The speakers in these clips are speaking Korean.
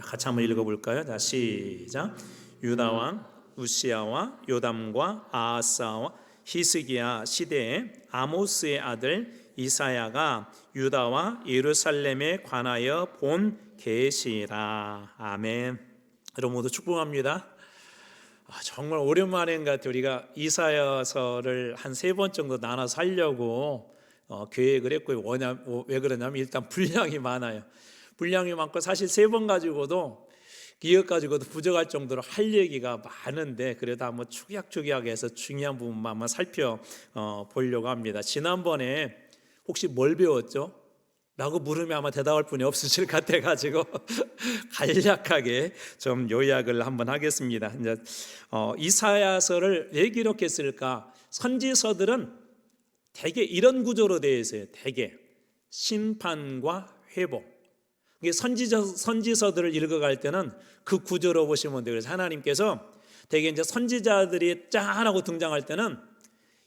같이 한번 읽어볼까요? 자, 시작. 유다 왕 우시야와 요담과 아하스와 히스기야 시대에 아모스의 아들 이사야가 유다와 예루살렘에 관하여 본 계시라. 아멘. 여러분 모두 축복합니다. 정말 오랜만인 것 같아요. 우리가 이사야서를 한 3번 정도 나눠서 하려고 계획을 했고요. 왜 그러냐면 일단 분량이 많아요. 분량이 많고 사실 3번 가지고도 기억 가지고도 부족할 정도로 할 얘기가 많은데 그래도 한번 축약해서 중요한 부분만 한번 살펴보려고 합니다. 지난번에 혹시 뭘 배웠죠? 라고 물으면 아마 대답할 분이 없으실 것 같아가지고 간략하게 좀 요약을 한번 하겠습니다. 이제 이사야서를 왜 기록했을까? 선지서들은 대개 이런 구조로 되어 있어요. 대개 심판과 회복. 선지서들을 읽어갈 때는 그 구조로 보시면 돼요. 그래서 하나님께서 대개 이제 선지자들이 짠하고 등장할 때는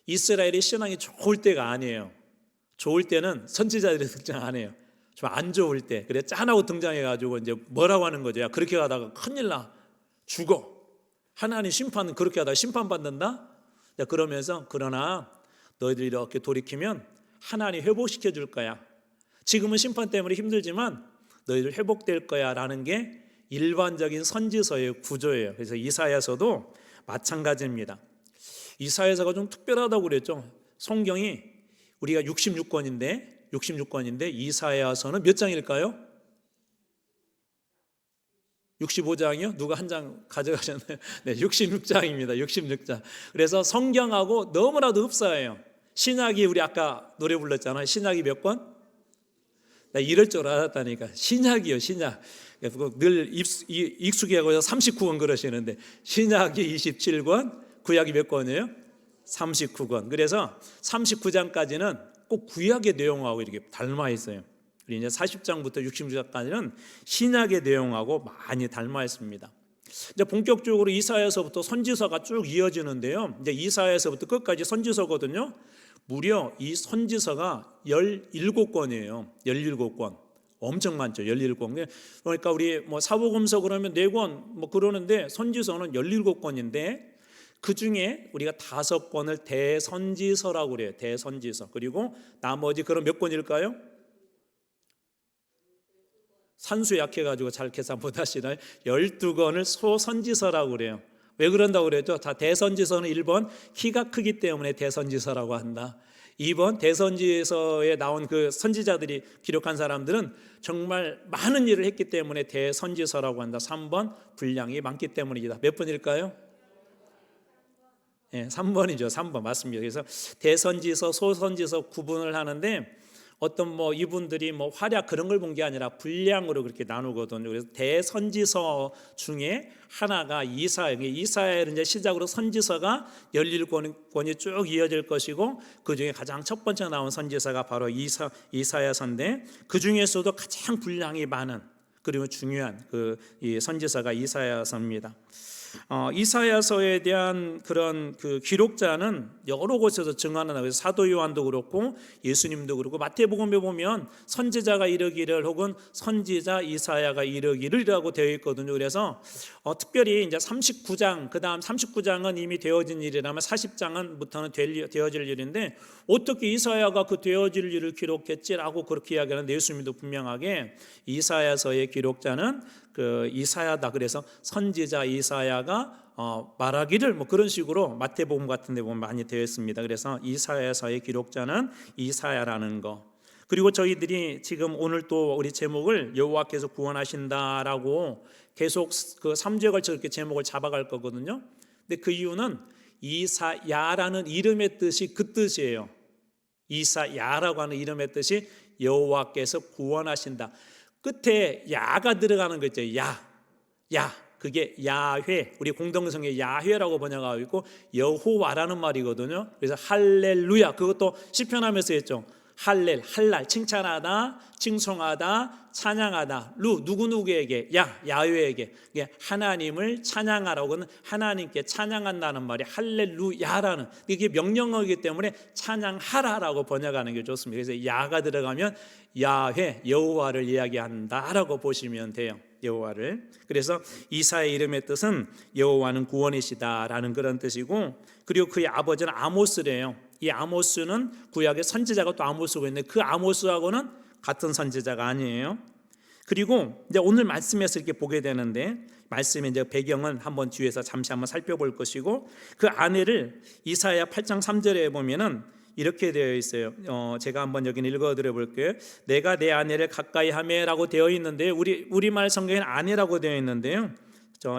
이스라엘의 신앙이 좋을 때가 아니에요. 좋을 때는 선지자들이 등장 안 해요. 좀 안 좋을 때. 그래 짠하고 등장해가지고 이제 뭐라고 하는 거죠? 야, 그렇게 하다가 큰일 나. 죽어. 하나님 심판은 그렇게 하다가 심판받는다? 자, 그러면서 그러나 너희들이 이렇게 돌이키면 하나님 회복시켜 줄 거야. 지금은 심판 때문에 힘들지만 너희들 회복될 거야 라는 게 일반적인 선지서의 구조예요. 그래서 이사야서도 마찬가지입니다. 이사야서가 좀 특별하다고 그랬죠. 성경이 우리가 66권인데 이사야서는 몇 장일까요? 65장이요? 누가 한 장 가져가셨나요? 네, 66장입니다. 66장. 그래서 성경하고 너무나도 흡사해요. 신약이 우리 아까 노래 불렀잖아요. 신약이 몇 권? 나 이럴 줄 알았다니까. 신약이요, 신약. 늘 익숙해하고 39권 그러시는데 신약이 27권, 구약이 몇 권이에요? 39권. 그래서 39장까지는 꼭 구약의 내용하고 이렇게 닮아 있어요. 그리고 이제 40장부터 60장까지는 신약의 내용하고 많이 닮아 있습니다. 이제 본격적으로 이사야서부터 선지서가 쭉 이어지는데요. 이제 이사야서부터 끝까지 선지서거든요. 무려 이 선지서가 17권이에요. 17권. 엄청 많죠. 17권. 그러니까 우리 뭐 사복음서 그러면 4권 뭐 그러는데 선지서는 17권인데 그 중에 우리가 5권을 대선지서라고 그래요. 대선지서. 그리고 나머지 그럼 몇 권일까요? 산수 약해가지고 잘 계산 못하시나요? 12권을 소선지서라고 그래요. 왜 그런다고 그랬죠? 다 대선지서는 1번 키가 크기 때문에 대선지서라고 한다. 2번 대선지서에 나온 그 선지자들이 기록한 사람들은 정말 많은 일을 했기 때문에 대선지서라고 한다. 3번 분량이 많기 때문이다. 몇 번일까요? 네, 3번이죠. 3번 맞습니다. 그래서 대선지서, 소선지서 구분을 하는데 어떤 뭐 이분들이 뭐 활약 그런 걸 본 게 아니라 분량으로 그렇게 나누거든요. 그래서 대선지서 중에 하나가 이사야를 이제 시작으로 선지서가 17권이 쭉 이어질 것이고 그 중에 가장 첫 번째 나온 선지서가 바로 이사야서인데 그 중에서도 가장 분량이 많은 그리고 중요한 이 선지서가 이사야서입니다. 이사야서에 대한 그런 그 기록자는 여러 곳에서 증언하는 거예요. 사도 요한도 그렇고 예수님도 그렇고 마태복음에 보면 선지자가 이르기를 혹은 선지자 이사야가 이르기를이라고 되어 있거든요. 그래서 특별히 이제 39장 그다음 39장은 이미 되어진 일이라면 40장은부터는 되어질 일인데 어떻게 이사야가 그 되어질 일을 기록했지라고 그렇게 이야기하는데 예수님도 분명하게 이사야서의 기록자는 그 이사야다. 그래서 선지자 이사야가 말하기를 뭐 그런 식으로 마태복음 같은 데 보면 많이 되어 있습니다. 그래서 이사야서의 기록자는 이사야라는 거. 그리고 저희들이 지금 오늘 또 우리 제목을 여호와께서 구원하신다라고 계속 그 3주에 걸쳐 이렇게 제목을 잡아갈 거거든요. 근데 그 이유는 이사야라는 이름의 뜻이 그 뜻이에요. 이사야라고 하는 이름의 뜻이 여호와께서 구원하신다. 끝에 야가 들어가는 거 있죠. 야. 그게 야훼. 우리 공동성에 야훼라고 번역하고 있고 여호와라는 말이거든요. 그래서 할렐루야. 그것도 시편하면서 했죠. 할랄 칭찬하다, 칭송하다, 찬양하다. 누구에게? 야훼에게. 하나님을 찬양하라고는 하나님께 찬양한다는 말이 할렐루야라는 이게 명령어이기 때문에 찬양하라라고 번역하는 게 좋습니다. 그래서 야가 들어가면 야훼 여호와를 이야기한다라고 보시면 돼요. 여호와를. 그래서 이사야의 이름의 뜻은 여호와는 구원이시다라는 그런 뜻이고, 그리고 그의 아버지는 아모스래요. 이 아모스는 구약의 선지자가 또 아모스가 있는데 그 아모스하고는 같은 선지자가 아니에요. 그리고 이제 오늘 말씀에서 이렇게 보게 되는데, 말씀의 이제 배경은 한번 뒤에서 잠시 한번 살펴볼 것이고, 그 아내를 이사야 8장 3절에 보면은 이렇게 되어 있어요. 제가 한번 여기는 읽어드려 볼게요. 내가 내 아내를 가까이 하매라고 되어 있는데, 우리말 성경에는 아내라고 되어 있는데요.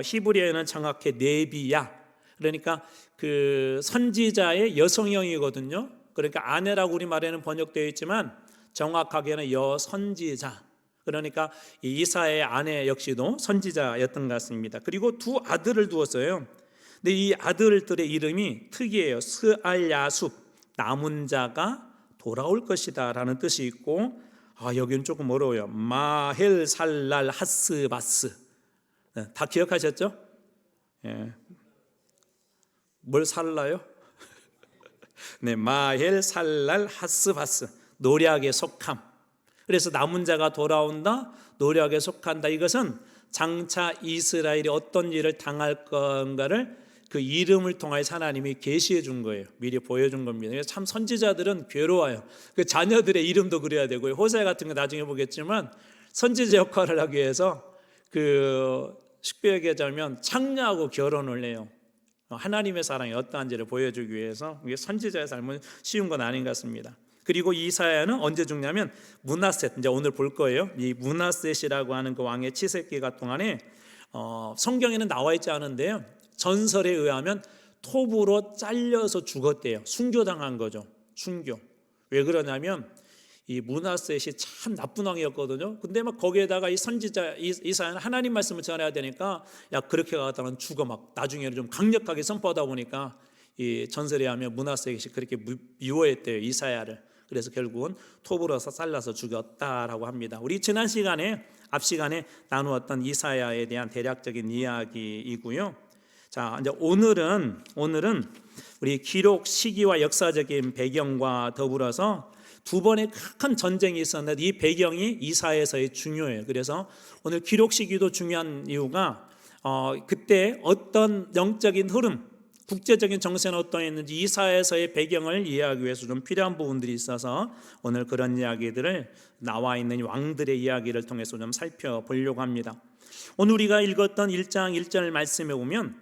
히브리어에는 정확히 네비야. 그러니까 그 선지자의 여성형이거든요. 그러니까 아내라고 우리말에는 번역되어 있지만 정확하게는 여선지자. 그러니까 이사야의 아내 역시도 선지자였던 것 같습니다. 그리고 두 아들을 두었어요. 근데 이 아들들의 이름이 특이해요. 스알야숲, 남은 자가 돌아올 것이다 라는 뜻이 있고, 여기는 조금 어려워요. 마헬 살랄 하스바스. 다 기억하셨죠? 예. 뭘 살라요? 네, 마헬 살랄 하스바스, 노략의 속함. 그래서 남은 자가 돌아온다, 노략에 속한다. 이것은 장차 이스라엘이 어떤 일을 당할 건가를 그 이름을 통해서 하나님이 계시해 준 거예요. 미리 보여준 겁니다. 그래서 참 선지자들은 괴로워요. 그 자녀들의 이름도 그래야 되고요. 호세 같은 거 나중에 보겠지만 선지자 역할을 하기 위해서 그 쉽게 얘기하자면 창녀하고 결혼을 해요. 하나님의 사랑이 어떠한지를 보여주기 위해서. 이게 선지자의 삶은 쉬운 건 아닌 것 같습니다. 그리고 이사야는 언제 죽냐면 므낫셋, 이제 오늘 볼 거예요. 이 므낫셋이라고 하는 그 왕의 치세기가 동안에 성경에는 나와 있지 않은데요, 전설에 의하면 톱으로 잘려서 죽었대요. 순교당한 거죠. 순교. 왜 그러냐면 이 므낫셋이 참 나쁜 왕이었거든요. 근데 막 거기에다가 이 선지자 이사야는 하나님 말씀을 전해야 되니까, 야 그렇게 가다가는 죽어, 막 나중에는 좀 강력하게 선포하다 보니까 이 전설에 의하면 므낫셋이 그렇게 미워했대요, 이사야를. 그래서 결국은 톱으로 잘라서 죽였다라고 합니다. 우리 지난 시간에 앞 시간에 나누었던 이사야에 대한 대략적인 이야기이고요. 자, 이제 오늘은 우리 기록 시기와 역사적인 배경과 더불어서 두 번의 큰 전쟁이 있었는데 이 배경이 이사야서에 중요해요. 그래서 오늘 기록 시기도 중요한 이유가 그때 어떤 영적인 흐름, 국제적인 정세는 어떠했는지 이사야서의 배경을 이해하기 위해서 좀 필요한 부분들이 있어서 오늘 그런 이야기들을 나와 있는 왕들의 이야기를 통해서 좀 살펴보려고 합니다. 오늘 우리가 읽었던 1장 1절 말씀에 보면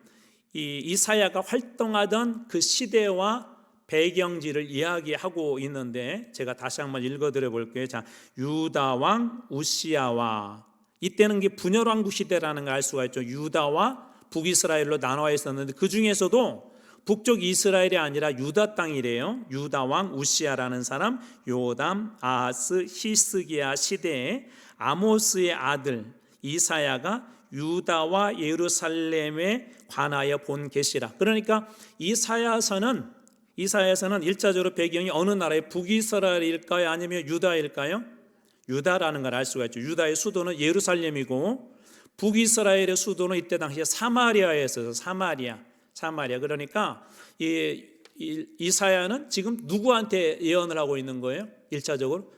이 이사야가 활동하던 그 시대와 배경지를 이야기하고 있는데, 제가 다시 한번 읽어드려 볼게요. 자, 유다 왕 우시야와, 이때는 게 분열왕국 시대라는 걸 알 수가 있죠. 유다와 북이스라엘로 나눠 있었는데 그 중에서도 북쪽 이스라엘이 아니라 유다 땅이래요. 유다 왕 우시야라는 사람, 요담, 아하스, 히스기야 시대에 아모스의 아들 이사야가 유다와 예루살렘에 관하여 본 계시라. 그러니까 이사야서는 1차적으로 배경이 어느 나라의 북이스라엘일까요? 아니면 유다일까요? 유다라는 걸 알 수가 있죠. 유다의 수도는 예루살렘이고 북이스라엘의 수도는 이때 당시에 사마리아에 있어서 사마리아. 그러니까 이사야는 지금 누구한테 예언을 하고 있는 거예요? 1차적으로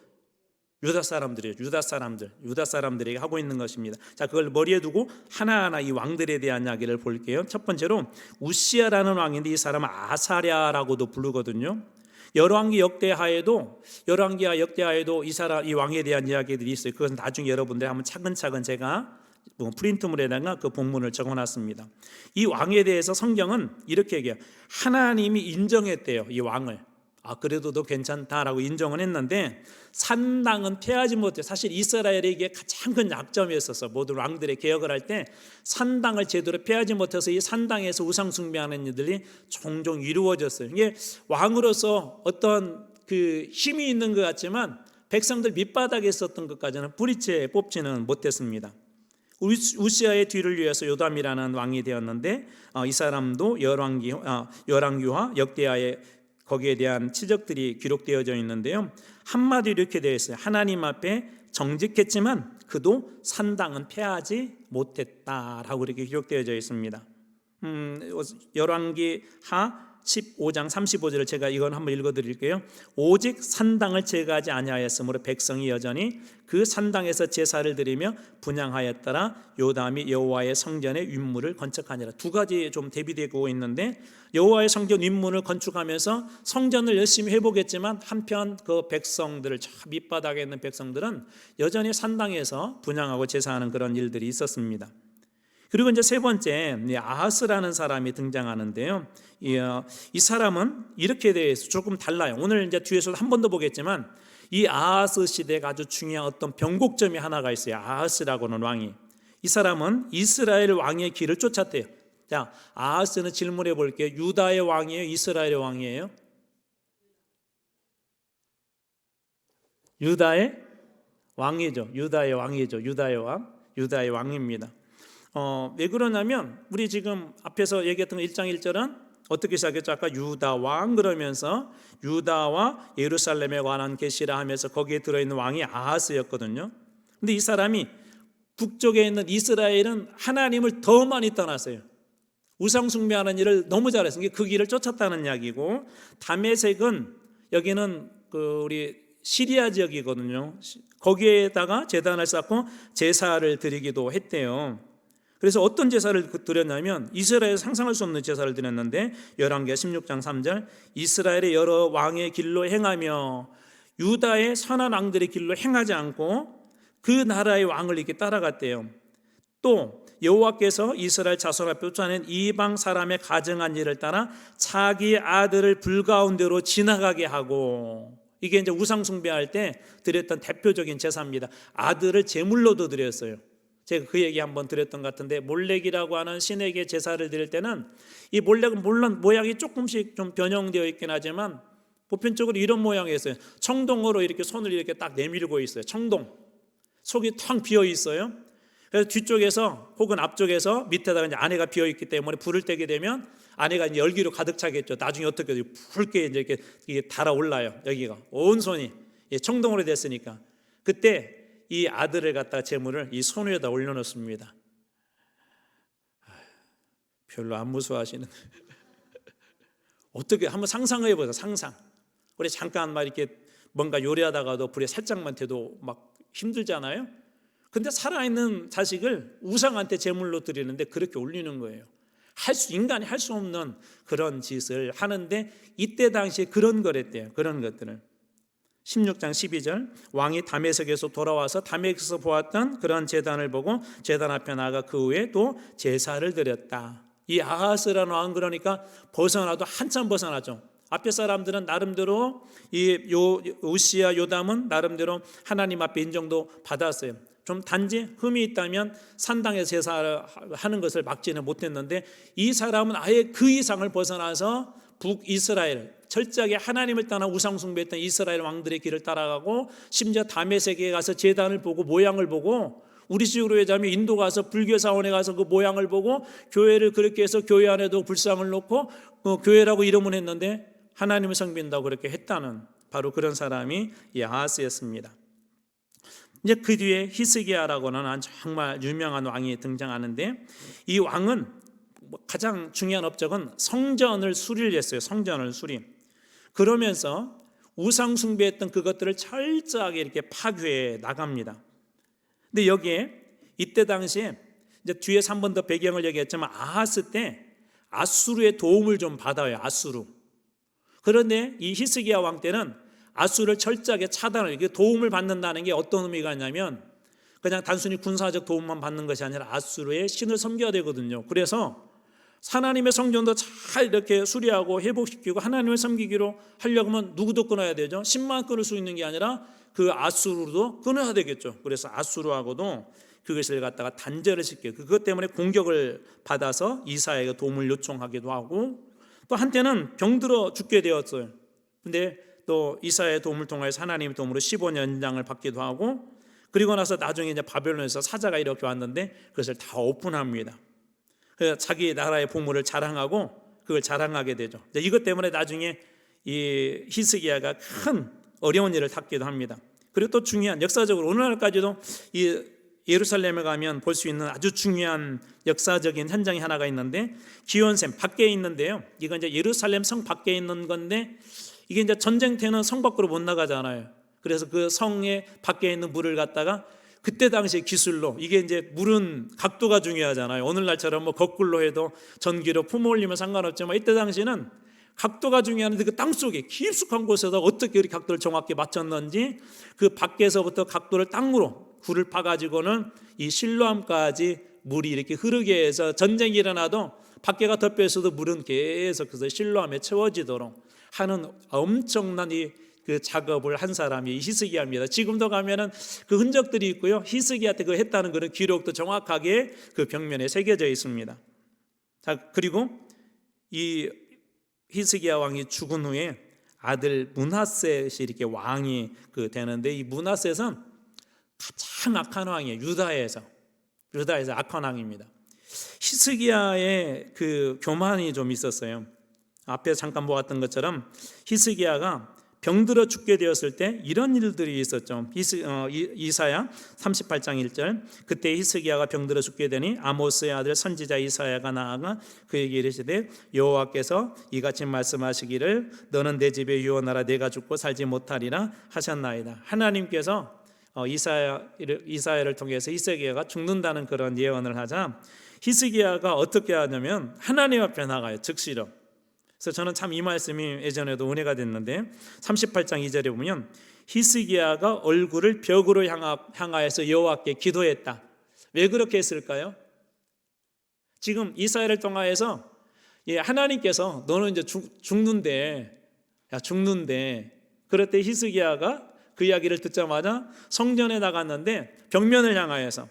유다 사람들에게 하고 있는 것입니다. 자, 그걸 머리에 두고 하나하나 이 왕들에 대한 이야기를 볼게요. 첫 번째로 우시야라는 왕인데 이 사람은 아사랴라고도 부르거든요. 열왕기 역대하에도 이 왕에 대한 이야기들이 있어요. 그건 나중에 여러분들 한번 차근차근 제가 프린트물에다가 그 본문을 적어놨습니다. 이 왕에 대해서 성경은 이렇게 얘기해요. 하나님이 인정했대요, 이 왕을. 그래도 너 괜찮다라고 인정은 했는데 산당은 패하지 못해. 사실 이스라엘에 이게 가장 큰 약점이었었어. 모든 왕들의 개혁을 할 때 산당을 제대로 패하지 못해서 이 산당에서 우상 숭배하는 일들이 종종 이루어졌어요. 이게 왕으로서 어떤 그 힘이 있는 것 같지만 백성들 밑바닥에 있었던 것까지는 뿌리째 뽑지는 못했습니다. 우시야의 뒤를 이어서 요담이라는 왕이 되었는데 이 사람도 열왕기와 역대하에 거기에 대한 치적들이 기록되어져 있는데요. 한마디로 이렇게 되어 있어요. 하나님 앞에 정직했지만 그도 산당은 패하지 못했다라고 이렇게 기록되어져 있습니다. 열왕기하 15장 35절을 제가 이건 한번 읽어드릴게요. 오직 산당을 제거하지 아니하였으므로 백성이 여전히 그 산당에서 제사를 드리며 분향하였더라. 요담이 여호와의 성전의 윗문을 건축하니라. 두 가지 좀 대비되고 있는데, 여호와의 성전 윗문을 건축하면서 성전을 열심히 해보겠지만 한편 그 백성들을, 저 밑바닥에 있는 백성들은 여전히 산당에서 분향하고 제사하는 그런 일들이 있었습니다. 그리고 이제 세 번째, 아하스라는 사람이 등장하는데요. 이 사람은 이렇게 대해서 조금 달라요. 오늘 이제 뒤에서 한 번 더 보겠지만 이 아하스 시대가 아주 중요한 어떤 변곡점이 하나가 있어요. 아하스라고는 왕이. 이 사람은 이스라엘 왕의 길을 쫓았대요. 자, 아하스는 질문해 볼게요. 유다의 왕이에요? 이스라엘의 왕이에요? 유다의 왕이죠. 유다의 왕이죠. 유다의 왕. 유다의 왕입니다. 왜 그러냐면 우리 지금 앞에서 얘기했던 1장 1절은 어떻게 시작했죠? 아까 유다 왕 그러면서 유다와 예루살렘에 관한 계시라 하면서 거기에 들어있는 왕이 아하스였거든요. 근데 이 사람이 북쪽에 있는 이스라엘은 하나님을 더 많이 떠났어요. 우상 숭배하는 일을 너무 잘했어요. 그 길을 쫓았다는 이야기고, 다메섹은 여기는 우리 시리아 지역이거든요. 거기에다가 제단을 쌓고 제사를 드리기도 했대요. 그래서 어떤 제사를 드렸냐면 이스라엘에서 상상할 수 없는 제사를 드렸는데, 열왕기하 16장 3절 이스라엘의 여러 왕의 길로 행하며 유다의 선한 왕들의 길로 행하지 않고 그 나라의 왕을 이렇게 따라갔대요. 또 여호와께서 이스라엘 자손 앞에 쫓아낸 이방 사람의 가증한 일을 따라 자기 아들을 불 가운데로 지나가게 하고, 이게 이제 우상 숭배할 때 드렸던 대표적인 제사입니다. 아들을 제물로도 드렸어요. 제가 그 얘기 한번 드렸던 것 같은데, 몰렉이라고 하는 신에게 제사를 드릴 때는 이 몰렉은 물론 모양이 조금씩 좀 변형되어 있긴 하지만 보편적으로 이런 모양이었어요. 청동으로 이렇게 손을 이렇게 딱 내밀고 있어요. 청동. 속이 텅 비어 있어요. 그래서 뒤쪽에서 혹은 앞쪽에서 밑에다가 이제 안에가 비어 있기 때문에 불을 떼게 되면 안에가 이제 열기로 가득 차겠죠. 나중에 어떻게 붉게 이제 이렇게 달아올라요. 여기가 온 손이 청동으로 됐으니까. 그때 이 아들을 갖다가 제물을 이 손 위에다 올려놓습니다. 별로 안 무서워하시는. 어떻게 한번 상상해 보세요. 상상. 우리 잠깐 막 이렇게 뭔가 요리하다가도 불에 살짝만 돼도 막 힘들잖아요. 근데 살아있는 자식을 우상한테 제물로 드리는데 그렇게 올리는 거예요. 인간이 할 수 없는 그런 짓을 하는데, 이때 당시에 그런 거랬대요. 그런 것들을. 16장 12절 왕이 다메섹에서 돌아와서 다메섹에서 보았던 그런 제단을 보고 제단 앞에 나가 그 후에 또 제사를 드렸다. 이 아하스라는 왕, 그러니까 벗어나도 한참 벗어나죠. 앞에 사람들은 나름대로 우시야 요담은 나름대로 하나님 앞에 인정도 받았어요. 좀 단지 흠이 있다면 산당에서 제사를 하는 것을 막지는 못했는데, 이 사람은 아예 그 이상을 벗어나서 북이스라엘, 철저하게 하나님을 떠나 우상 숭배했던 이스라엘 왕들의 길을 따라가고, 심지어 다메섹에 가서 제단을 보고 모양을 보고, 우리 식으로 얘기하면 인도 가서 불교 사원에 가서 그 모양을 보고 교회를 그렇게 해서 교회 안에도 불상을 놓고 교회라고 이름을 했는데 하나님을 섬긴다고 그렇게 했다는, 바로 그런 사람이 이 아하스였습니다. 이제 그 뒤에 히스기야라고는 정말 유명한 왕이 등장하는데, 이 왕은 가장 중요한 업적은 성전을 수리를 했어요. 성전을 수리. 그러면서 우상 숭배했던 그것들을 철저하게 이렇게 파괴해 나갑니다. 근데 여기에 이때 당시에 이제 뒤에서 한 번 더 배경을 얘기했지만 아하스 때 아수르의 도움을 좀 받아요. 아수르. 그런데 이 히스기야 왕 때는 아수르를 철저하게 차단을, 이게 도움을 받는다는 게 어떤 의미가 있냐면 그냥 단순히 군사적 도움만 받는 것이 아니라 아수르의 신을 섬겨야 되거든요. 그래서 하나님의 성전도 잘 이렇게 수리하고 회복시키고 하나님을 섬기기로 하려고 하면 누구도 끊어야 되죠. 10만 끊을 수 있는 게 아니라 그 아수르도 끊어야 되겠죠. 그래서 아수르하고도 그것을 갖다가 단절을 시켜요. 그것 때문에 공격을 받아서 이사야에게 도움을 요청하기도 하고, 또 한때는 병들어 죽게 되었어요. 근데 또 이사야의 도움을 통해서 하나님의 도움으로 15년 연장을 받기도 하고, 그리고 나서 나중에 이제 바벨론에서 사자가 이렇게 왔는데 그것을 다 오픈합니다. 그래서 자기 나라의 보물을 자랑하고 그걸 자랑하게 되죠. 이것 때문에 나중에 이 히스기야가 큰 어려운 일을 겪기도 합니다. 그리고 또 중요한, 역사적으로 오늘날까지도 이 예루살렘에 가면 볼 수 있는 아주 중요한 역사적인 현장이 하나가 있는데 기원샘 밖에 있는데요. 이건 이제 예루살렘 성 밖에 있는 건데 이게 이제 전쟁 때는 성 밖으로 못 나가잖아요. 그래서 그 성의 밖에 있는 물을 갖다가 그때 당시 기술로 이게 이제 물은 각도가 중요하잖아요. 오늘날처럼 뭐 거꾸로 해도 전기로 품 올리면 상관없지만 이때 당시는 각도가 중요한데 그 땅속에 깊숙한 곳에서 어떻게 우리 각도를 정확히 맞췄는지 그 밖에서부터 각도를 땅으로 굴을 파가지고는 이 실로암까지 물이 이렇게 흐르게 해서 전쟁이 일어나도 밖에가 덮여 있어도 물은 계속해서 실로암에 채워지도록 하는 엄청난 그 작업을 한 사람이 히스기야입니다. 지금도 가면은 그 흔적들이 있고요. 히스기야한테 그 했다는 그런 기록도 정확하게 그 벽면에 새겨져 있습니다. 자, 그리고 이 히스기야 왕이 죽은 후에 아들 므낫셋이 이렇게 왕이 그 되는데 이 므낫셋은 가장 악한 왕이에요. 유다에서 악한 왕입니다. 히스기야의 그 교만이 좀 있었어요. 앞에 잠깐 보았던 것처럼 히스기야가 병들어 죽게 되었을 때 이런 일들이 있었죠. 이사야 38장 1절 그때 히스기야가 병들어 죽게 되니 아모스의 아들 선지자 이사야가 나아가 그에게 이르시되 여호와께서 이같이 말씀하시기를 너는 내 집에 유언하라 내가 죽고 살지 못하리라 하셨나이다. 하나님께서 이사야를 통해서 히스기야가 죽는다는 그런 예언을 하자 히스기야가 어떻게 하냐면 하나님 앞에 나가요. 즉시로. 그래서 저는 참 이 말씀이 예전에도 은혜가 됐는데 38장 2절에 보면 히스기야가 얼굴을 벽으로 향하여서 여호와께 기도했다. 왜 그렇게 했을까요? 지금 이사야를 통하여서 하나님께서 너는 이제 죽는데 그럴 때 히스기야가 그 이야기를 듣자마자 성전에 나갔는데 벽면을 향하여서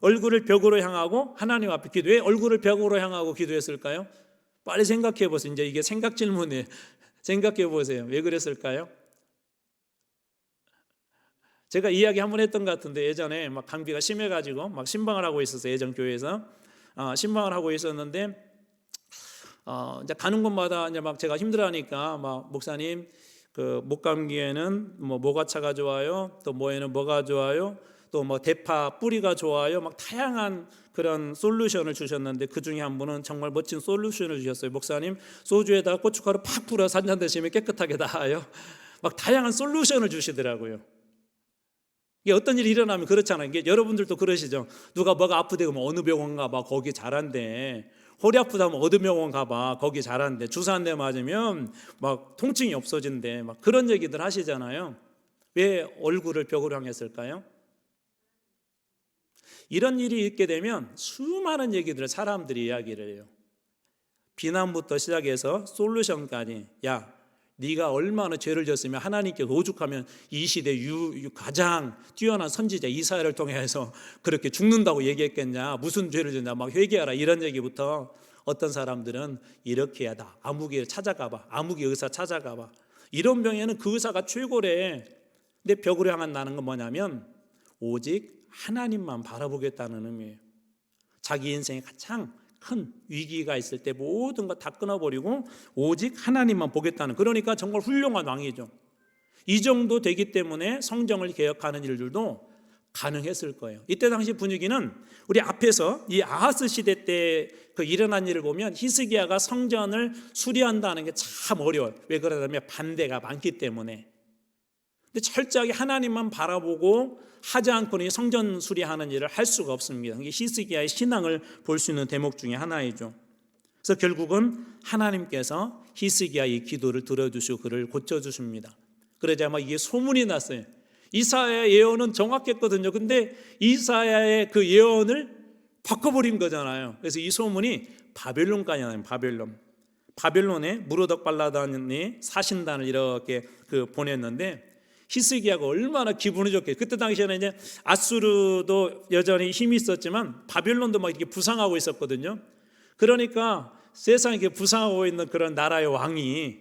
얼굴을 벽으로 향하고 하나님 앞에 기도. 왜 얼굴을 벽으로 향하고 기도했을까요? 빨리 생각해 보세요. 이제 이게 생각 질문이에요. 생각해 보세요. 왜 그랬을까요? 제가 이야기 한번 했던 것 같은데 예전에 막 감기가 심해가지고 막 신방을 하고 있었어요. 예전 교회에서 신방을 하고 있었는데 이제 가는 곳마다 이제 막 제가 힘들어하니까 막 목사님 그 목감기에는 뭐가 차가 좋아요? 또 뭐에는 뭐가 좋아요? 또 뭐 대파 뿌리가 좋아요. 막 다양한 그런 솔루션을 주셨는데 그 중에 한 분은 정말 멋진 솔루션을 주셨어요. 목사님 소주에다가 고춧가루 팍 뿌려서 한 잔 드시면 깨끗하게 나아요. 막 다양한 솔루션을 주시더라고요. 이게 어떤 일이 일어나면 그렇잖아요. 이게 여러분들도 그러시죠. 누가 뭐가 아프대 그러면 어느 병원 가봐 거기 잘한대. 허리 아프다면 어느 병원 가봐 거기 잘한대. 주사 한 대 맞으면 막 통증이 없어진대. 막 그런 얘기들 하시잖아요. 왜 얼굴을 벽으로 향했을까요? 이런 일이 있게 되면 수많은 얘기들을 사람들이 이야기를 해요. 비난부터 시작해서 솔루션까지. 야, 네가 얼마나 죄를 졌으면 하나님께 오죽하면 이 시대 가장 뛰어난 선지자 이사야를 통해서 그렇게 죽는다고 얘기했겠냐. 무슨 죄를 졌냐. 막 회개하라 이런 얘기부터 어떤 사람들은 이렇게 하다. 아무개 찾아가봐. 아무개 의사 찾아가봐. 이런 병에는 그 의사가 최고래. 근데 벽으로 향한 나는 건 뭐냐면 오직 하나님만 바라보겠다는 의미예요. 자기 인생에 가장 큰 위기가 있을 때 모든 것 다 끊어버리고 오직 하나님만 보겠다는, 그러니까 정말 훌륭한 왕이죠. 이 정도 되기 때문에 성정을 개혁하는 일들도 가능했을 거예요. 이때 당시 분위기는 우리 앞에서 이 아하스 시대 때 그 일어난 일을 보면 히스기야가 성전을 수리한다는 게 참 어려워요. 왜 그러냐면 반대가 많기 때문에. 근데 철저하게 하나님만 바라보고 하지 않고는 성전 수리하는 일을 할 수가 없습니다. 이게 히스기야의 신앙을 볼 수 있는 대목 중에 하나이죠. 그래서 결국은 하나님께서 히스기야의 기도를 들어주시고 그를 고쳐주십니다. 그러자 막 이게 소문이 났어요. 이사야의 예언은 정확했거든요. 근데 이사야의 그 예언을 바꿔버린 거잖아요. 그래서 이 소문이 바벨론까지 나요. 바벨론에 무로덕 발라단이 사신단을 이렇게 보냈는데 히스기야가 얼마나 기분이 좋게, 그때 당시에는 이제 아수르도 여전히 힘이 있었지만 바벨론도 막 이렇게 부상하고 있었거든요. 그러니까 세상에 이렇게 부상하고 있는 그런 나라의 왕이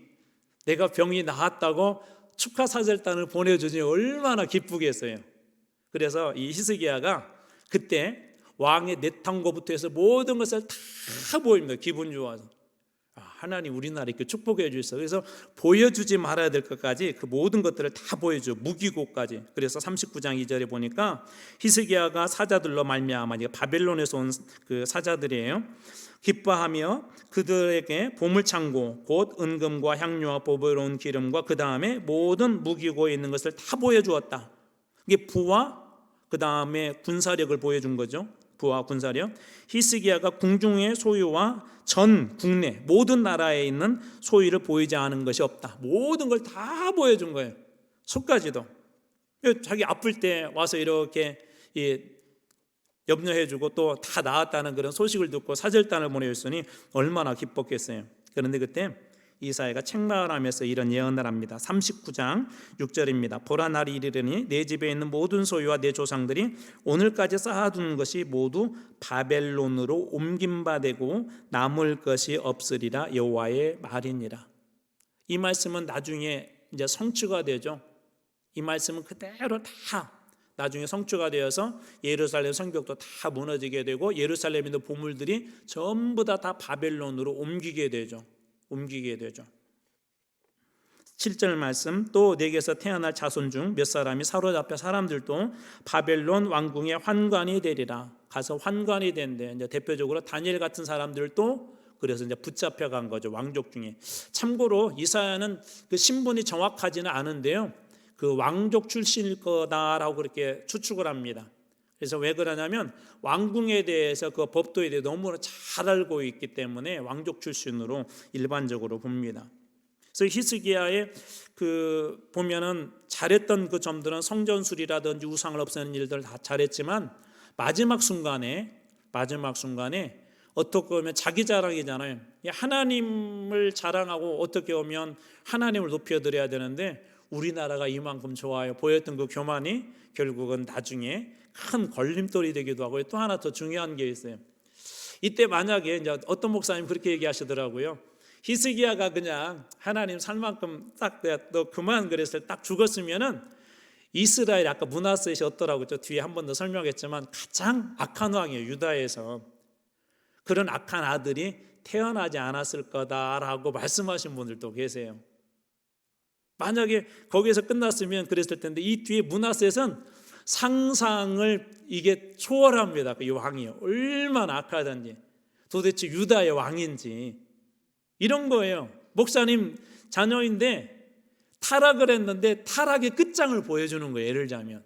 내가 병이 나았다고 축하 사절단을 보내주니 얼마나 기쁘겠어요. 그래서 이 히스기야가 그때 왕의 내탕고부터 해서 모든 것을 다 보입니다. 기분 좋아서 하나님 우리나라 이렇게 축복해 주셨어. 그래서 보여주지 말아야 될 것까지 그 모든 것들을 다 보여줘. 무기고까지. 그래서 39장 2절에 보니까 히스기야가 사자들로 말미암아, 바벨론에서 온 그 사자들이에요. 기뻐하며 그들에게 보물창고 곧 은금과 향료와 보배로운 기름과 그 다음에 모든 무기고에 있는 것을 다 보여주었다. 이게 부와 그 다음에 군사력을 보여준 거죠. 부와 군사력. 히스기야가 궁중의 소유와 전 국내 모든 나라에 있는 소유를 보이지 않은 것이 없다. 모든 걸 다 보여준 거예요. 속까지도. 자기 아플 때 와서 이렇게 염려해주고 또 다 나았다는 그런 소식을 듣고 사절단을 보내줬으니 얼마나 기뻤겠어요. 그런데 그때 이사야가 책망하면서 이런 예언을 합니다. 39장 6절입니다. 보라, 날이 이르려니 내 집에 있는 모든 소유와 내 조상들이 오늘까지 쌓아둔 것이 모두 바벨론으로 옮김바되고 남을 것이 없으리라. 여호와의 말이니라. 이 말씀은 나중에 이제 성취가 되죠. 이 말씀은 그대로 다 나중에 성취가 되어서 예루살렘 성벽도 다 무너지게 되고 예루살렘에 있는 보물들이 전부 다 바벨론으로 옮기게 되죠. 7절 말씀, 또 내게서 태어날 자손 중 몇 사람이 사로잡혀 사람들도 바벨론 왕궁의 환관이 되리라. 가서 환관이 된대. 이제 대표적으로 다니엘 같은 사람들도 그래서 이제 붙잡혀 간 거죠. 왕족 중에. 참고로 이사야는 그 신분이 정확하지는 않은데요. 그 왕족 출신일 거다라고 그렇게 추측을 합니다. 그래서 왜 그러냐면 왕궁에 대해서 그 법도에 대해 너무 잘 알고 있기 때문에 왕족 출신으로 일반적으로 봅니다. 그래서 히스기야의 그 보면은 잘했던 그 점들은 성전술이라든지 우상을 없애는 일들 다 잘했지만 마지막 순간에 어떻게 보면 자기 자랑이잖아요. 하나님을 자랑하고 어떻게 보면 하나님을 높여드려야 되는데 우리나라가 이만큼 좋아요 보였던 그 교만이 결국은 나중에 큰 걸림돌이 되기도 하고 또 하나 더 중요한 게 있어요. 이때 만약에 이제 어떤 목사님 그렇게 얘기하시더라고요. 히스기야가 그냥 하나님 살 만큼 딱 너 그만 그랬을 때 딱 죽었으면은 이스라엘 아까 므낫셋이 어떠라고 저 뒤에 한 번 더 설명했지만 가장 악한 왕이에요. 유다에서. 그런 악한 아들이 태어나지 않았을 거다라고 말씀하신 분들도 계세요. 만약에 거기에서 끝났으면 그랬을 텐데 이 뒤에 므낫셋은 상상을 이게 초월합니다. 이 왕이요. 얼마나 악하든지 도대체 유다의 왕인지 이런 거예요. 목사님 자녀인데 타락을 했는데 타락의 끝장을 보여주는 거예요. 예를 들자면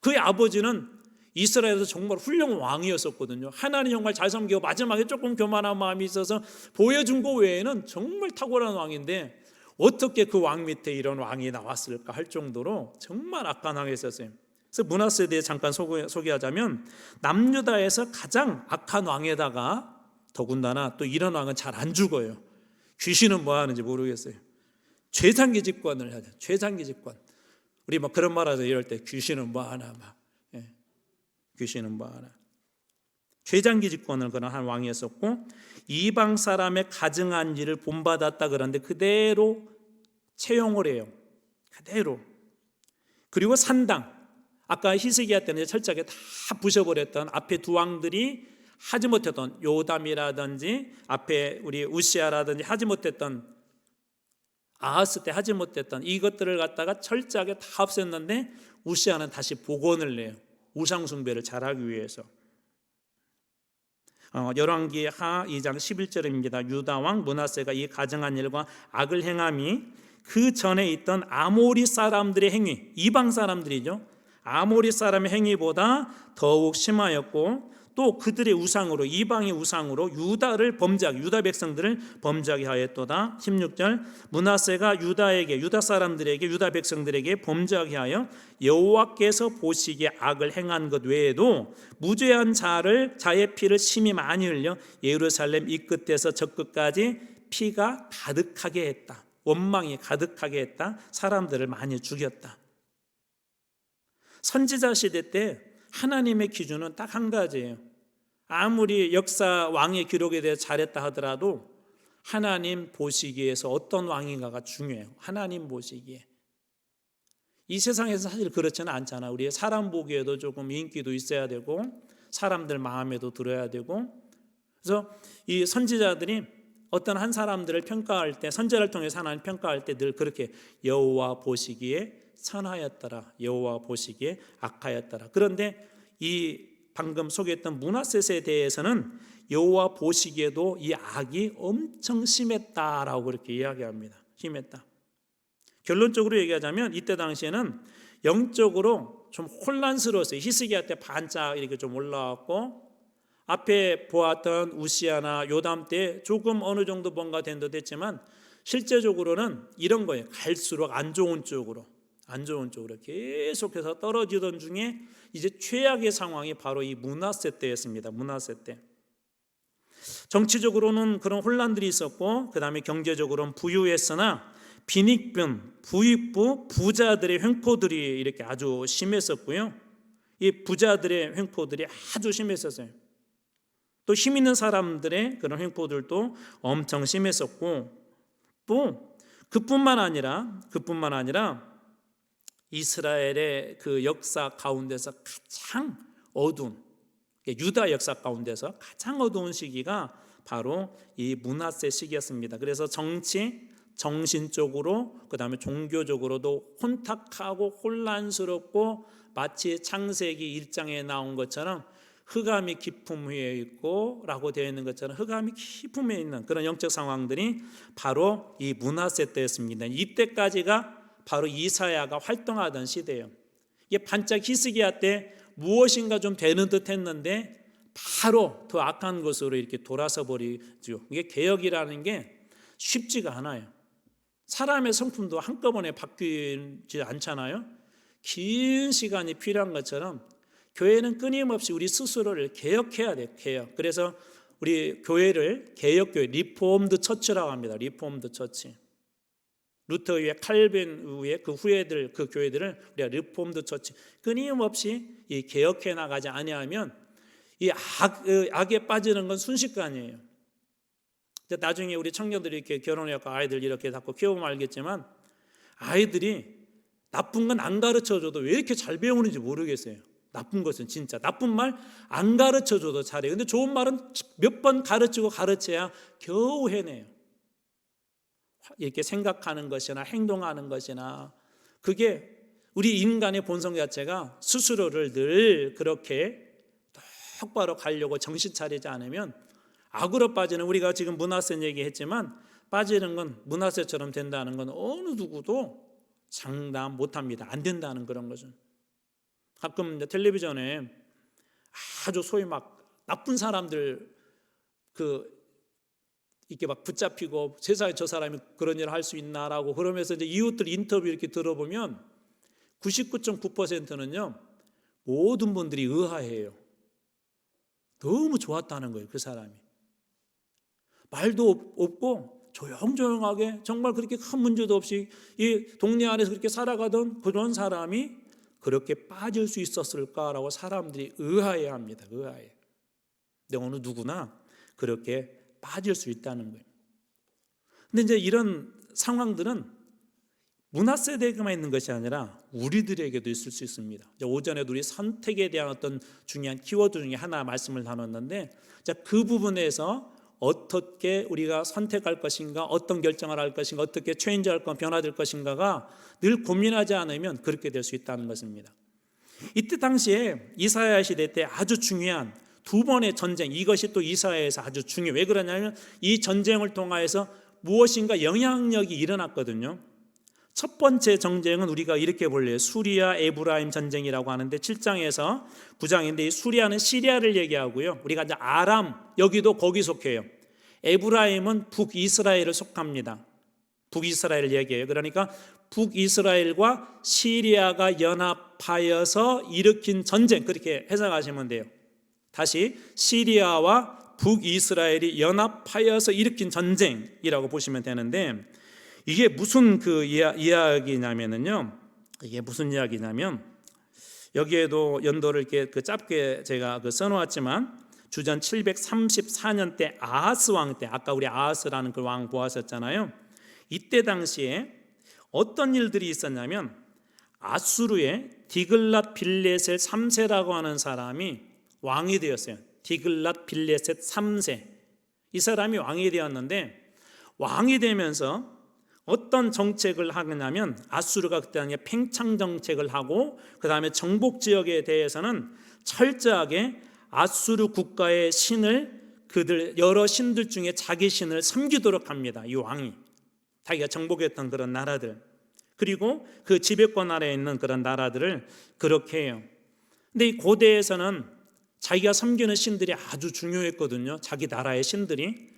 그의 아버지는 이스라엘에서 정말 훌륭한 왕이었었거든요. 하나님 정말 잘 섬기고 마지막에 조금 교만한 마음이 있어서 보여준 거 외에는 정말 탁월한 왕인데 어떻게 그 왕 밑에 이런 왕이 나왔을까 할 정도로 정말 악한 왕이었어요. 그래서 므낫셋에 대해 잠깐 소개하자면 남유다에서 가장 악한 왕에다가 더군다나 또 이런 왕은 잘 안 죽어요. 귀신은 뭐 하는지 모르겠어요. 최장기 집권을 하죠. 최장기 집권. 우리 막 그런 말 하죠. 이럴 때 귀신은 뭐 하나 막. 귀신은 뭐 하나. 최장기 집권을 그런 한 왕이었었고 이방 사람의 가증한 일을 본받았다 그러는데 그대로 채용을 해요. 그대로. 그리고 산당. 아까 히스기야 때는 철저하게 다 부셔버렸던 앞에 두 왕들이 하지 못했던 요담이라든지 앞에 우리 우시아라든지 하지 못했던 아하스 때 하지 못했던 이것들을 갖다가 철저하게 다 없앴는데 우시아는 다시 복원을 내요. 우상 숭배를 잘하기 위해서. 열왕기하 2장 11절입니다. 유다 왕 므낫세가 이 가증한 일과 악을 행함이 그 전에 있던 아모리 사람들의 행위, 이방 사람들이죠. 아모리 사람의 행위보다 더욱 심하였고 또 그들의 우상으로 이방의 우상으로 유다 백성들을 범죄하게 하였도다. 16절 므낫세가 유다 사람들에게 유다 백성들에게 범죄하게 하여 여호와께서 보시기에 악을 행한 것 외에도 무죄한 자의 피를 심히 많이 흘려 예루살렘 이 끝에서 저 끝까지 피가 가득하게 했다. 원망이 가득하게 했다. 사람들을 많이 죽였다. 선지자 시대 때 하나님의 기준은 딱 한 가지예요. 아무리 역사 왕의 기록에 대해서 잘했다 하더라도 하나님 보시기에서 어떤 왕인가가 중요해요. 하나님 보시기에. 이 세상에서 사실 그렇지는 않잖아. 우리 사람 보기에도 조금 인기도 있어야 되고 사람들 마음에도 들어야 되고. 그래서 이 선지자들이 어떤 한 사람들을 평가할 때, 선지자를 통해서 하나님 평가할 때 늘 그렇게 여호와 보시기에 선하였더라, 여호와 보시기에 악하였더라. 그런데 이 방금 소개했던 므낫셋에 대해서는 여호와 보시기에도 이 악이 엄청 심했다라고 그렇게 이야기합니다. 심했다. 결론적으로 얘기하자면 이때 당시에는 영적으로 좀 혼란스러웠어요. 히스기야 때 반짝 이렇게 좀 올라왔고, 앞에 보았던 우시아나 요담 때 조금 어느 정도 뭔가 된 듯 했지만, 실제적으로는 이런 거예요. 갈수록 안 좋은 쪽으로 계속해서 떨어지던 중에 이제 최악의 상황이 바로 이 므낫셋 때였습니다. 므낫셋 때. 정치적으로는 그런 혼란들이 있었고, 그 다음에 경제적으로는 부유했으나 빈익빈, 부익부, 부자들의 횡포들이 이렇게 아주 심했었고요. 이 부자들의 횡포들이 아주 심했었어요. 또 힘 있는 사람들의 그런 횡포들도 엄청 심했었고, 또 그뿐만 아니라 이스라엘의 그 역사 가운데서 가장 어두운, 유다 역사 가운데서 가장 어두운 시기가 바로 이 므낫셋 시기였습니다. 그래서 정치, 정신적으로, 그 다음에 종교적으로도 혼탁하고 혼란스럽고, 마치 창세기 1장에 나온 것처럼 흑암이 깊음 위에 있고 라고 되어 있는 것처럼 흑암이 깊음 위에 있는 그런 영적 상황들이 바로 이 므낫셋 때였습니다. 이때까지가 바로 이사야가 활동하던 시대예요. 이게 반짝 히스기야 때 무엇인가 좀 되는 듯 했는데 바로 더 악한 것으로 이렇게 돌아서 버리죠. 이게 개혁이라는 게 쉽지가 않아요. 사람의 성품도 한꺼번에 바뀌지 않잖아요. 긴 시간이 필요한 것처럼 교회는 끊임없이 우리 스스로를 개혁해야 돼요. 개혁. 그래서 우리 교회를 개혁교회, 리폼드 처치라고 합니다. 리폼드 처치. 루터 이후에 칼빈 이후에 그 후예들, 그 교회들을 우리가 리폼드 처치, 끊임없이 이 개혁해 나가지 아니하면 이 악에 빠지는 건 순식간이에요. 나중에 우리 청년들이 이렇게 결혼해서 아이들 이렇게 자꾸 키워보면 알겠지만, 아이들이 나쁜 건 안 가르쳐줘도 왜 이렇게 잘 배우는지 모르겠어요. 나쁜 것은 진짜 나쁜 말 안 가르쳐줘도 잘해요. 근데 좋은 말은 몇 번 가르쳐야 겨우 해내요. 이렇게 생각하는 것이나 행동하는 것이나, 그게 우리 인간의 본성 자체가 스스로를 늘 그렇게 똑바로 가려고 정신 차리지 않으면 악으로 빠지는, 우리가 지금 므낫셋 얘기했지만 빠지는 건 므낫셋처럼 된다는 건 어느 누구도 장담 못합니다. 안 된다는 그런 거죠. 가끔 텔레비전에 아주 소위 막 나쁜 사람들 이렇게 막 붙잡히고 세상에 저 사람이 그런 일을 할 수 있나라고 그러면서 이제 이웃들 인터뷰 이렇게 들어보면 99.9%는요 모든 분들이 의아해요. 너무 좋았다는 거예요. 그 사람이 말도 없고 조용조용하게 정말 그렇게 큰 문제도 없이 이 동네 안에서 그렇게 살아가던 그런 사람이 그렇게 빠질 수 있었을까라고 사람들이 의아해합니다. 의아해. 근데 어느 누구나 그렇게 빠질 수 있다는 거예요. 근데 이제 이런 상황들은 므낫셋에게만 있는 것이 아니라 우리들에게도 있을 수 있습니다. 오전에도 우리 선택에 대한 어떤 중요한 키워드 중에 하나 말씀을 나눴는데, 그 부분에서 어떻게 우리가 선택할 것인가, 어떤 결정을 할 것인가, 어떻게 체인지할 것, 변화될 것인가가 늘 고민하지 않으면 그렇게 될 수 있다는 것입니다. 이때 당시에 이사야 시대 때 아주 중요한 두 번의 전쟁, 이것이 또 이사야에서 아주 중요해요. 왜 그러냐면 이 전쟁을 통하여서 무엇인가 영향력이 일어났거든요. 첫 번째 전쟁은 우리가 이렇게 볼래요. 수리아 에브라임 전쟁이라고 하는데 7장에서 9장인데, 이 수리아는 시리아를 얘기하고요. 우리가 이제 아람, 여기도 거기 속해요. 에브라임은 북이스라엘을 속합니다. 북이스라엘을 얘기해요. 그러니까 북이스라엘과 시리아가 연합하여서 일으킨 전쟁, 그렇게 해석하시면 돼요. 다시 시리아와 북이스라엘이 연합하여서 일으킨 전쟁이라고 보시면 되는데, 이게 무슨 그 이야기냐면요. 이게 무슨 이야기냐면, 여기에도 연도를 이렇게 짧게 제가 써놓았지만, 주전 734년 때 아하스 왕 때, 아까 우리 아하스라는 그 왕 보았었잖아요. 이때 당시에 어떤 일들이 있었냐면, 아수르의 디글랏 빌레셋 3세라고 하는 사람이 왕이 되었어요. 디글랏 빌레셋 3세. 이 사람이 왕이 되었는데, 왕이 되면서 어떤 정책을 하느냐면 아수르가 그때 당시에 팽창 정책을 하고 그 다음에 정복 지역에 대해서는 철저하게 아수르 국가의 신을 그들 여러 신들 중에 자기 신을 섬기도록 합니다. 이 왕이 자기가 정복했던 그런 나라들, 그리고 그 지배권 아래에 있는 그런 나라들을 그렇게 해요. 근데 이 고대에서는 자기가 섬기는 신들이 아주 중요했거든요. 자기 나라의 신들이.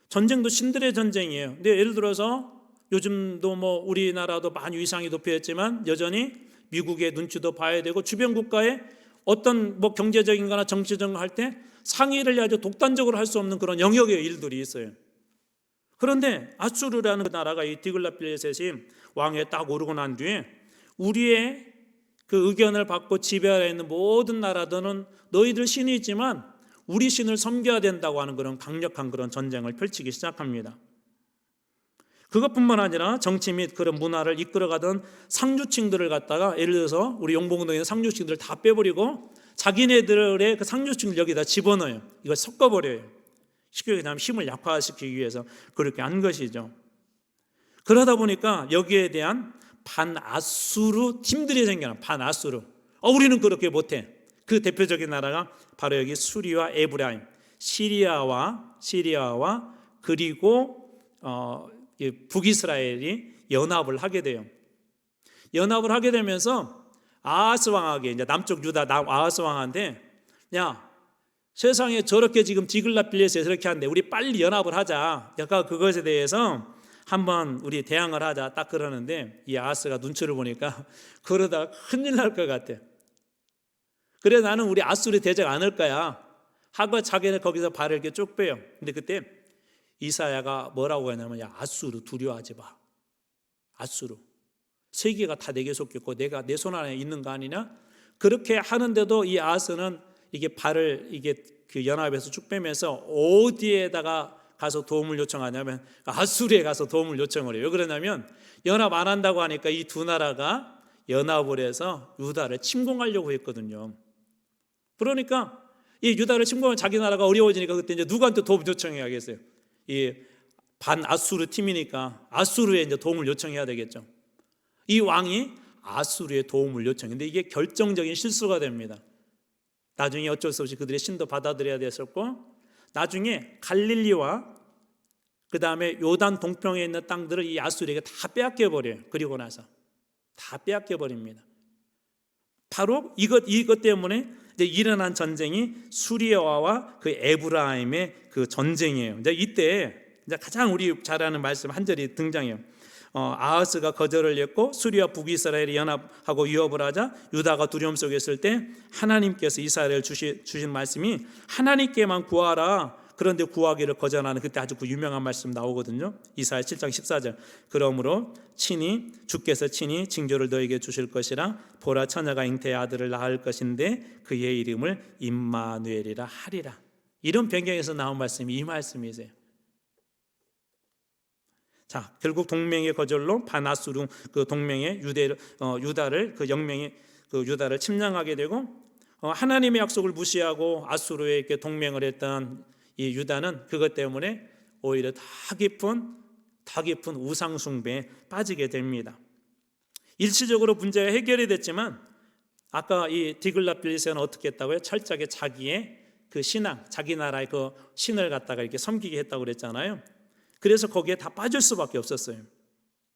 전쟁도 신들의 전쟁이에요. 근데 예를 들어서 요즘도 뭐 우리나라도 많이 위상이 높여졌지만 여전히 미국의 눈치도 봐야 되고 주변 국가에 어떤 뭐 경제적인 거나 정치적인 거 할 때 상의를 아주 독단적으로 할 수 없는 그런 영역의 일들이 있어요. 그런데 아수르라는 그 나라가 이 디글라필레셋이 왕에 딱 오르고 난 뒤에 우리의 그 의견을 받고 지배하여 있는 모든 나라들은 너희들 신이 있지만 우리 신을 섬겨야 된다고 하는 그런 강력한 그런 전쟁을 펼치기 시작합니다. 그것뿐만 아니라 정치 및 그런 문화를 이끌어가던 상류층들을 갖다가 예를 들어서 우리 용봉동에 있는 상류층들을 다 빼버리고 자기네들의 그 상류층을 여기다 집어넣어요. 이걸 섞어버려요. 쉽게 얘기하면 힘을 약화시키기 위해서 그렇게 한 것이죠. 그러다 보니까 여기에 대한 반아수르 팀들이 생겨나. 반아수르. 우리는 그렇게 못해. 그 대표적인 나라가 바로 여기 수리와 에브라임, 시리아와 그리고 북이스라엘이 연합을 하게 돼요. 연합을 하게 되면서 아하스 왕에게 이제 남쪽 유다 아하스 왕한테 야, 세상에 저렇게 지금 디글라필레셋에 저렇게 하는데 우리 빨리 연합을 하자. 약간 그것에 대해서 한번 우리 대항을 하자. 딱 그러는데 이 아하스가 눈치를 보니까 그러다 큰일 날 것 같아. 그래 나는 우리 아수르 대적 안 할 거야 하고 자기는 거기서 발을 이렇게 쭉 빼요. 근데 그때 이사야가 뭐라고 하냐면 야 아수르 두려워하지 마. 아수르 세계가 다 내게 속했고 내가 내 손 안에 있는 거 아니냐? 그렇게 하는데도 이 아하스는 이게 발을 이게 그 연합에서 쭉 빼면서 어디에다가 가서 도움을 요청하냐면 아수르에 가서 도움을 요청을 해요. 왜 그러냐면 연합 안 한다고 하니까 이 두 나라가 연합을 해서 유다를 침공하려고 했거든요. 그러니까 이 유다를 침공하면 자기 나라가 어려워지니까 그때 이제 누구한테 도움 요청해야겠어요? 이 반아수르 팀이니까 아수르에 이제 도움을 요청해야 되겠죠. 이 왕이 아수르의 도움을 요청했는데 이게 결정적인 실수가 됩니다. 나중에 어쩔 수 없이 그들의 신도 받아들여야 됐었고 나중에 갈릴리와 그 다음에 요단 동평에 있는 땅들을 이 아수르에게 다 빼앗겨 버려요. 그리고 나서 다 빼앗겨 버립니다. 바로 이것 때문에 이제 일어난 전쟁이 수리아와 그 에브라임의 그 전쟁이에요. 이제 이때 이제 가장 우리 잘 아는 말씀 한 절이 등장해요. 아하스가 거절을 했고 수리아 북이스라엘이 연합하고 위협을 하자 유다가 두려움 속에 있을 때 하나님께서 이스라엘을 주신 말씀이 하나님께만 구하라. 그런데 구하기를 거절하는 그때 아주 그 유명한 말씀 나오거든요. 이사야 7장 14절. 그러므로 주께서 친히 징조를 너에게 주실 것이라. 보라 처녀가 잉태의 아들을 낳을 것인데 그의 이름을 임마누엘이라 하리라. 이런 변경에서 나온 말씀이 이 말씀이세요. 자, 결국 동맹의 거절로 반아수르 그 동맹의 유다를 그 영맹의 그 유다를 침략하게 되고 하나님의 약속을 무시하고 아수르에게 동맹을 했던 이 유다는 그것 때문에 오히려 더 깊은 우상 숭배에 빠지게 됩니다. 일시적으로 문제가 해결이 됐지만 아까 이 디글라필레셋은 어떻게 했다고요? 철저하게 자기의 그 신앙, 자기 나라의 그 신을 갖다가 이렇게 섬기게 했다고 그랬잖아요. 그래서 거기에 다 빠질 수밖에 없었어요.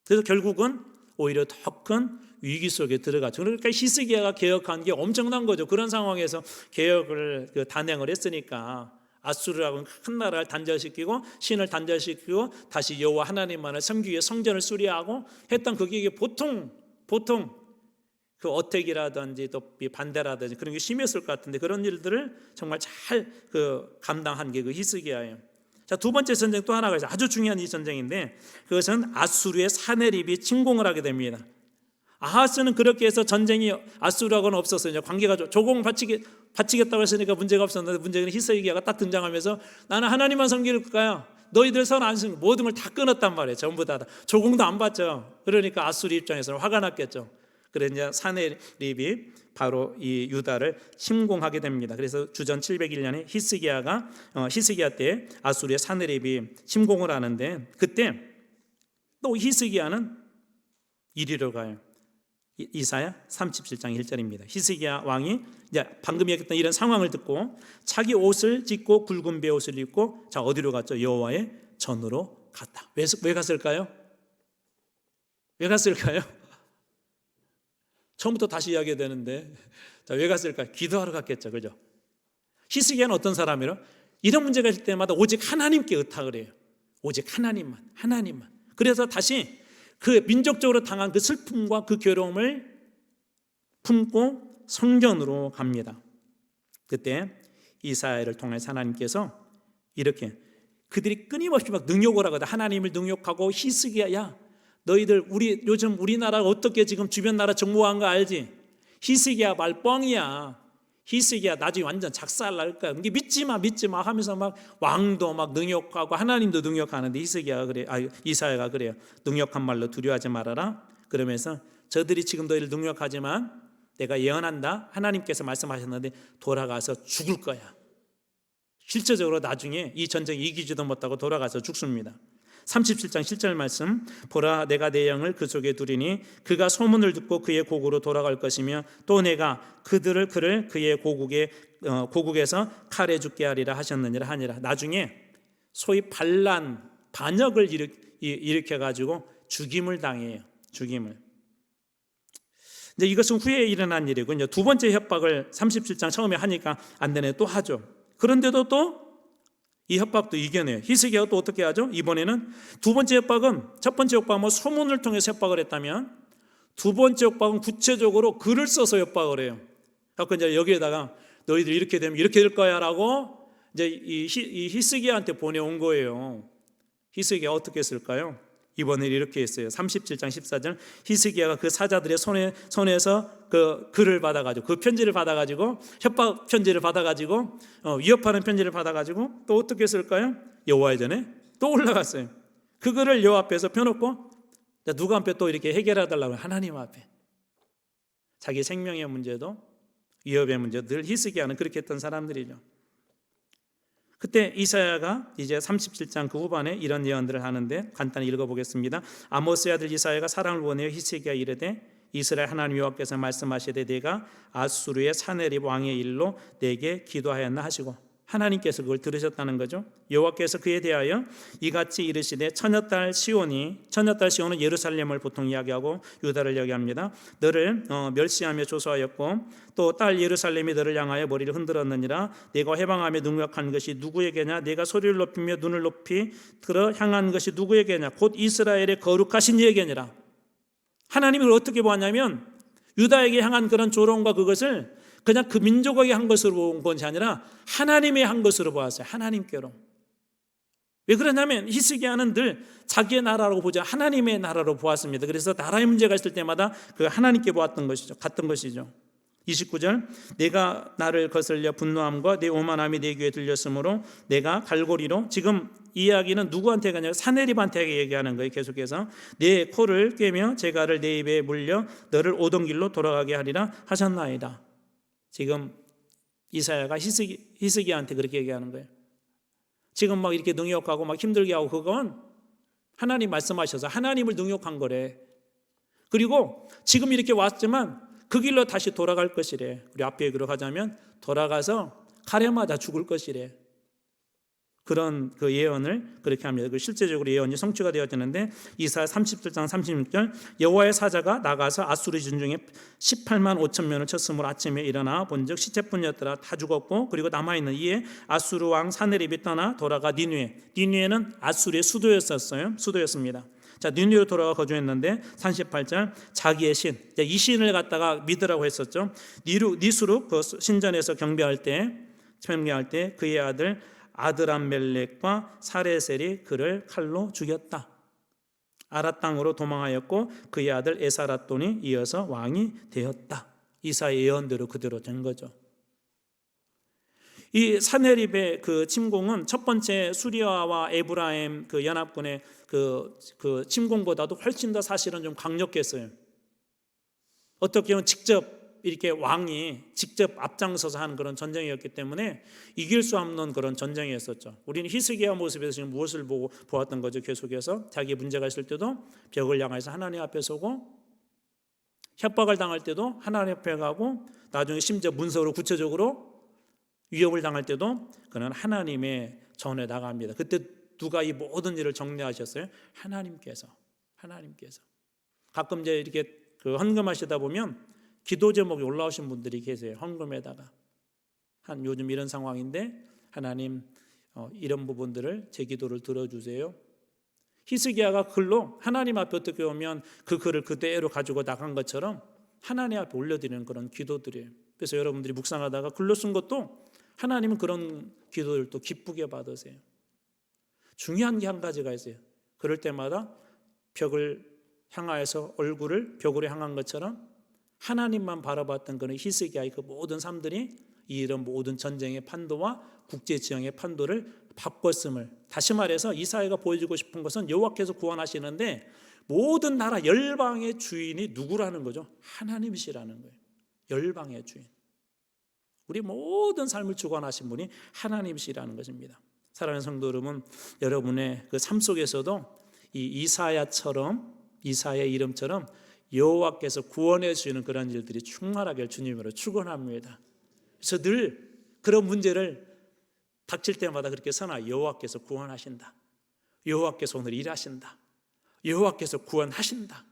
그래서 결국은 오히려 더 큰 위기 속에 들어가죠. 그러니까 히스기야가 개혁한 게 엄청난 거죠. 그런 상황에서 개혁을 단행을 했으니까 아수르라고 큰 나라를 단절시키고 신을 단절시키고 다시 여호와 하나님만을 섬기기 위해 성전을 수리하고 했던 그게 보통 그 어택이라든지 또 반대라든지 그런 게 심했을 것 같은데 그런 일들을 정말 잘 감당한 게 그 히스기야예요. 자, 두 번째 전쟁 또 하나가 있어요. 아주 중요한 이 전쟁인데 그것은 아수르의 사네립이 침공을 하게 됩니다. 아하스는 그렇게 해서 전쟁이 아수르하고는 없었어요. 관계가 조공을 바치겠다고 했으니까 문제가 없었는데 문제는 히스기야가 딱 등장하면서 나는 하나님만 섬길 거야. 너희들 선 안 섬기고 모든 걸 다 끊었단 말이에요. 전부 다 조공도 안 받죠. 그러니까 아수르 입장에서는 화가 났겠죠. 그래서 이제 사네립이 바로 이 유다를 침공하게 됩니다. 그래서 주전 701년에 히스기야 때 아수르의 사네립이 침공을 하는데, 그때 또 히스기야는 이리로 가요. 이사야 37장 1절입니다. 히스기야 왕이 이제 방금 얘기했던 이런 상황을 듣고 자기 옷을 찢고 굵은 베옷을 입고 자 어디로 갔죠? 여호와의 전으로 갔다. 왜 갔을까요? 왜 갔을까요? 처음부터 다시 이야기해야 되는데, 자, 왜 갔을까요? 기도하러 갔겠죠, 그죠? 히스기야는 어떤 사람이에요? 이런 문제가 있을 때마다 오직 하나님께 의탁을 해요. 오직 하나님만. 그래서 다시 그 민족적으로 당한 그 슬픔과 그 괴로움을 품고 성전으로 갑니다. 그때 이사야를 통해서 하나님께서 이렇게 그들이 끊임없이 막 능욕을 하거든. 하나님을 능욕하고 히스기야, 야 너희들 요즘 우리나라가 어떻게 지금 주변 나라 정복한 거 알지? 히스기야 말 뻥이야. 히스기야 나중에 완전 작살 날 거야. 이게 믿지 마 하면서 막 왕도 막 능욕하고 하나님도 능욕하는데 이사야가 그래요. 능욕한 말로 두려워하지 말아라. 그러면서 저들이 지금 너희를 능욕하지만 내가 예언한다. 하나님께서 말씀하셨는데 돌아가서 죽을 거야. 실제적으로 나중에 이 전쟁 이기지도 못하고 돌아가서 죽습니다. 37장 7절 말씀, 보라 내가 내 영을 그 속에 두리니 그가 소문을 듣고 그의 고국으로 돌아갈 것이며 또 내가 그를 그의 고국에서 칼에 죽게 하리라 하셨느니라. 나중에 소위 반역을 일으켜 가지고 죽임을 당해요. 죽임을. 이제 이것은 후에 일어난 일이고, 이제 두 번째 협박을 37장 처음에 하니까 안 되네, 또 하죠. 그런데도 또 이 협박도 이겨내요. 히스기야가 또 어떻게 하죠? 이번에는 두 번째 협박은, 첫 번째 협박은 소문을 통해서 협박을 했다면, 두 번째 협박은 구체적으로 글을 써서 협박을 해요. 그래서 이제 여기에다가 너희들 이렇게 되면 이렇게 될 거야라고 이제 이 히스기야한테 보내온 거예요. 히스기야가 어떻게 했을까요? 이번에 이렇게 했어요. 37장 14절, 히스기야가 그 사자들의 손에서 그 글을 받아가지고, 그 편지를 받아가지고, 협박 편지를 받아가지고, 위협하는 편지를 받아가지고 또 어떻게 했을까요? 여호와의 전에 또 올라갔어요. 그 글을 여호와 앞에서 펴놓고 누구 앞에 또 이렇게 해결해달라고, 하나님 앞에. 자기 생명의 문제도 위협의 문제도 늘 히스기야는 그렇게 했던 사람들이죠. 그때 이사야가 이제 37장 그 후반에 이런 예언들을 하는데 간단히 읽어보겠습니다. 아모스의 아들 이사야가 사랑을 원하여 히스기야 이르되 이스라엘 하나님 여호와께서 말씀하시되 내가 아수르의 사네립 왕의 일로 내게 기도하였나 하시고, 하나님께서 그걸 들으셨다는 거죠. 여호와께서 그에 대하여 이같이 이르시되 처녀딸 시온은 예루살렘을 보통 이야기하고 유다를 이야기합니다. 너를 멸시하며 조소하였고 또 딸 예루살렘이 너를 향하여 머리를 흔들었느니라. 내가 해방하며 능력한 것이 누구에게냐? 내가 소리를 높이며 눈을 높이 들어 향한 것이 누구에게냐? 곧 이스라엘의 거룩하신 이에게니라. 하나님을 어떻게 보았냐면 유다에게 향한 그런 조롱과 그것을 그냥 그 민족에게 한 것으로 본 것이 아니라 하나님의 한 것으로 보았어요. 하나님께로. 왜 그러냐면 히스기야는 늘 자기의 나라라고 보지 하나님의 나라로 보았습니다. 그래서 나라의 문제가 있을 때마다 그 하나님께 보았던 것이죠. 갔던 것이죠. 29절, 내가 나를 거슬려 분노함과 내 오만함이 내 귀에 들렸으므로 내가 갈고리로, 지금 이 이야기는 누구한테가 아니라 사네립한테 얘기하는 거예요. 계속해서 내 코를 꿰며 재갈을 내 입에 물려 너를 오던 길로 돌아가게 하리라 하셨나이다. 지금 이사야가 히스기야한테 그렇게 얘기하는 거예요. 지금 막 이렇게 능욕하고 막 힘들게 하고 그건 하나님 말씀하셔서 하나님을 능욕한 거래. 그리고 지금 이렇게 왔지만 그 길로 다시 돌아갈 것이래. 우리 앞에 얘기로 가자면 돌아가서 칼에 맞아 죽을 것이래. 그런 그 예언을 그렇게 합니다. 그 실제적으로 예언이 성취가 되어지는데 이사야 37장 36절, 여호와의 사자가 나가서 아수르 진중에 18만 5천 명을 쳤으므로 아침에 일어나 본즉 시체뿐이었더라. 다 죽었고 그리고 남아있는 이에 아수르 왕 사네립이 떠나 돌아가 니느웨는 아수르의 수도였습니다. 자, 니느웨로 돌아가 거주했는데 38절, 자기의 신, 이 신을 갖다가 믿으라고 했었죠. 니스룩 그 신전에서 경배할 때 그의 아들 아드람멜렉과 사레셀이 그를 칼로 죽였다. 아라 땅으로 도망하였고 그의 아들 에사라돈이 이어서 왕이 되었다. 이사의 예언대로 그대로 된 거죠. 이 사네립의 그 침공은 첫 번째 수리아와 에브라임 그 연합군의 그 침공보다도 훨씬 더 사실은 좀 강력했어요. 어떻게 보면 직접 이렇게 왕이 직접 앞장서서 하는 그런 전쟁이었기 때문에 이길 수 없는 그런 전쟁이었었죠. 우리는 히스기야 모습에서 지금 무엇을 보고 보았던 거죠? 계속해서 자기 문제가 있을 때도 벽을 향해서 하나님 앞에 서고, 협박을 당할 때도 하나님 앞에 가고, 나중에 심지어 문서로 구체적으로 위협을 당할 때도 그는 하나님의 전에 나갑니다. 그때 누가 이 모든 일을 정리하셨어요? 하나님께서. 가끔 이제 이렇게 그 헌금하시다 보면 기도 제목이 올라오신 분들이 계세요. 헌금에다가 한 요즘 이런 상황인데 하나님 이런 부분들을 제 기도를 들어주세요. 히스기야가 글로 하나님 앞에 어떻게 오면 그 글을 그대로 가지고 나간 것처럼 하나님 앞에 올려드리는 그런 기도들이에요. 그래서 여러분들이 묵상하다가 글로 쓴 것도 하나님은 그런 기도를 또 기쁘게 받으세요. 중요한 게 한 가지가 있어요. 그럴 때마다 벽을 향하여서 얼굴을 벽으로 향한 것처럼 하나님만 바라봤던 그런 히스기야의 그 모든 삶들이 이런 모든 전쟁의 판도와 국제 지형의 판도를 바꿨음을, 다시 말해서 이사야가 보여주고 싶은 것은 여호와께서 구원하시는데 모든 나라 열방의 주인이 누구라는 거죠? 하나님이시라는 거예요. 열방의 주인. 우리 모든 삶을 주관하신 분이 하나님이시라는 것입니다. 사랑하는 성도 여러분, 여러분의 그 삶 속에서도 이 이사야의 이름처럼 여호와께서 구원해 주시는 그런 일들이 충만하길 주님으로 축원합니다. 그래서 늘 그런 문제를 닥칠 때마다 그렇게 선하, 여호와께서 구원하신다. 여호와께서 오늘 일하신다. 여호와께서 구원하신다.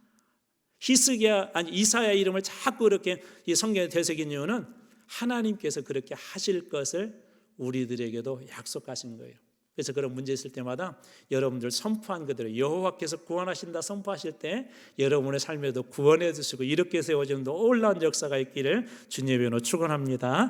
이사야 이름을 자꾸 이렇게 이 성경에 되새긴 이유는 하나님께서 그렇게 하실 것을 우리들에게도 약속하신 거예요. 그래서 그런 문제 있을 때마다 여러분들 선포한 그대로 여호와께서 구원하신다 선포하실 때 여러분의 삶에도 구원해 주시고 이렇게 세워지는 놀라운 역사가 있기를 주님의 이름으로 축원합니다.